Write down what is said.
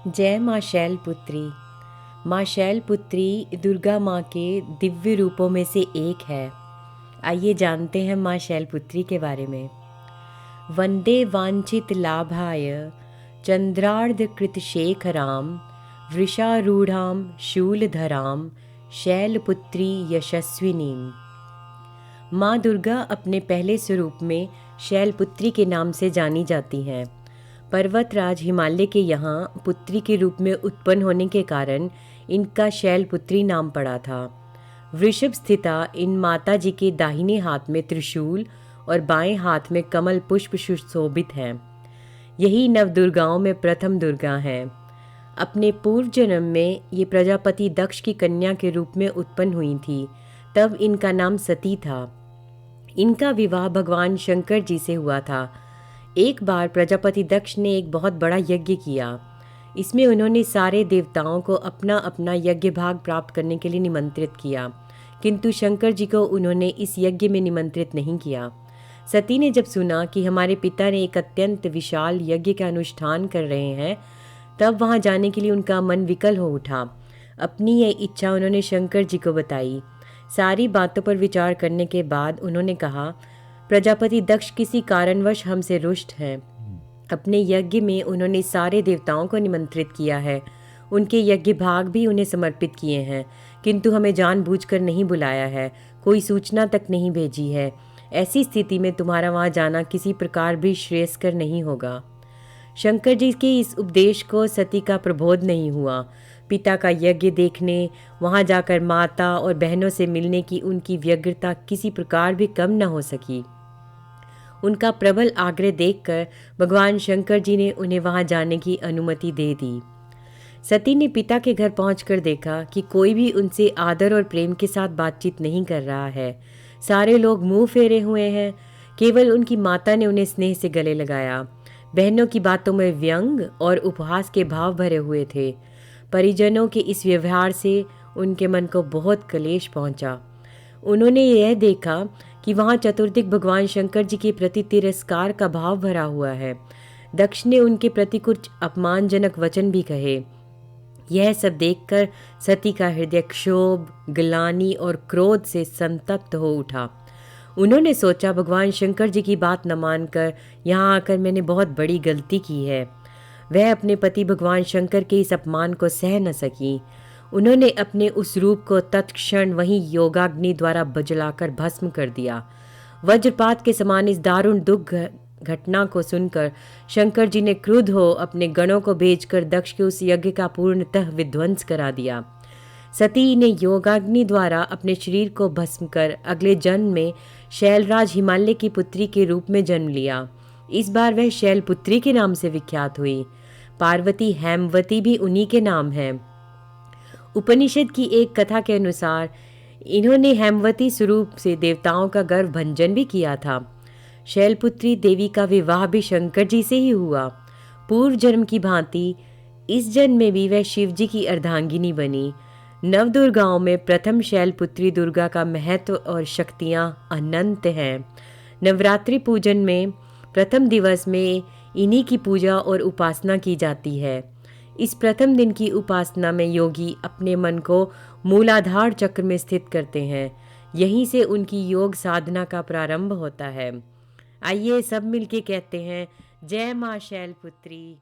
जय माँ शैलपुत्री। माँ शैलपुत्री दुर्गा माँ के दिव्य रूपों में से एक है। आइए जानते हैं माँ शैलपुत्री के बारे में। वंदे वांछित लाभाय चंद्रार्ध कृत शेखराम वृषारूढ़ाम शूलधराम शैलपुत्री यशस्विनीम। माँ दुर्गा अपने पहले स्वरूप में शैलपुत्री के नाम से जानी जाती हैं। पर्वतराज हिमालय के यहाँ पुत्री के रूप में उत्पन्न होने के कारण इनका शैलपुत्री नाम पड़ा था। वृषभ स्थिता इन माता जी के दाहिने हाथ में त्रिशूल और बाएं हाथ में कमल पुष्प सुशोभित हैं। यही नव दुर्गाओं में प्रथम दुर्गा हैं। अपने पूर्व जन्म में ये प्रजापति दक्ष की कन्या के रूप में उत्पन्न हुई थी, तब इनका नाम सती था। इनका विवाह भगवान शंकर जी से हुआ था। एक बार प्रजापति दक्ष ने एक बहुत बड़ा यज्ञ किया। इसमें उन्होंने सारे देवताओं को अपना अपना यज्ञ भाग प्राप्त करने के लिए निमंत्रित किया, किंतु शंकर जी को उन्होंने इस यज्ञ में निमंत्रित नहीं किया। सती ने जब सुना कि हमारे पिता ने एक अत्यंत विशाल यज्ञ का अनुष्ठान कर रहे हैं, तब वहां जाने के लिए उनका मन विकल हो उठा। अपनी ये इच्छा उन्होंने शंकर जी को बताई। सारी बातों पर विचार करने के बाद उन्होंने कहा, प्रजापति दक्ष किसी कारणवश हमसे रुष्ट हैं। अपने यज्ञ में उन्होंने सारे देवताओं को निमंत्रित किया है, उनके यज्ञ भाग भी उन्हें समर्पित किए हैं, किंतु हमें जानबूझकर नहीं बुलाया है, कोई सूचना तक नहीं भेजी है। ऐसी स्थिति में तुम्हारा वहाँ जाना किसी प्रकार भी श्रेयस्कर नहीं होगा। शंकर जी के इस उपदेश को सती का प्रबोध नहीं हुआ। पिता का यज्ञ देखने, वहाँ जाकर माता और बहनों से मिलने की उनकी व्यग्रता किसी प्रकार भी कम न हो सकी। उनका प्रबल आग्रह देखकर भगवान शंकर जी ने उन्हें वहां जाने की अनुमति दे दी। सती ने पिता के घर पहुंचकर देखा कि कोई भी उनसे आदर और प्रेम के साथ बातचीत नहीं कर रहा है। सारे लोग मुंह फेरे हुए हैं। केवल उनकी माता ने उन्हें स्नेह से गले लगाया। बहनों की बातों में व्यंग और उपहास के भाव भरे हुए थे। परिजनों के इस व्यवहार से उनके मन को बहुत क्लेश पहुंचा। उन्होंने यह देखा कि वहाँ चतुर्दिक भगवान शंकर जी के प्रति तिरस्कार का भाव भरा हुआ है। दक्ष ने उनके प्रति कुछ अपमानजनक वचन भी कहे। यह सब देखकर सती का हृदय क्षोभ, ग्लानि और क्रोध से संतप्त हो उठा। उन्होंने सोचा, भगवान शंकर जी की बात न मानकर यहाँ आकर मैंने बहुत बड़ी गलती की है। वह अपने पति भगवान शंकर के इस अपमान को सह न सकी। उन्होंने अपने उस रूप को तत्क्षण वहीं योगाग्नि द्वारा बजलाकर भस्म कर दिया। वज्रपात के समान इस दारुण दुख घटना को सुनकर शंकर जी ने क्रुद्ध हो अपने गणों को भेजकर दक्ष के उस यज्ञ का पूर्णतः विध्वंस करा दिया। सती ने योगाग्नि द्वारा अपने शरीर को भस्म कर अगले जन्म में शैलराज हिमालय की पुत्री के रूप में जन्म लिया। इस बार वह शैलपुत्री के नाम से विख्यात हुई। पार्वती हेमवती भी उन्हीं के नाम है। उपनिषद की एक कथा के अनुसार इन्होंने हेमवती स्वरूप से देवताओं का गर्व भंजन भी किया था। शैलपुत्री देवी का विवाह भी शंकर जी से ही हुआ। पूर्व जन्म की भांति इस जन्म में भी वह शिव जी की अर्धांगिनी बनी। नवदुर्गाओं में प्रथम शैलपुत्री दुर्गा का महत्व और शक्तियाँ अनंत हैं। नवरात्रि पूजन में प्रथम दिवस में इन्हीं की पूजा और उपासना की जाती है। इस प्रथम दिन की उपासना में योगी अपने मन को मूलाधार चक्र में स्थित करते हैं। यहीं से उनकी योग साधना का प्रारंभ होता है। आइए सब मिलके कहते हैं, जय माँ शैलपुत्री।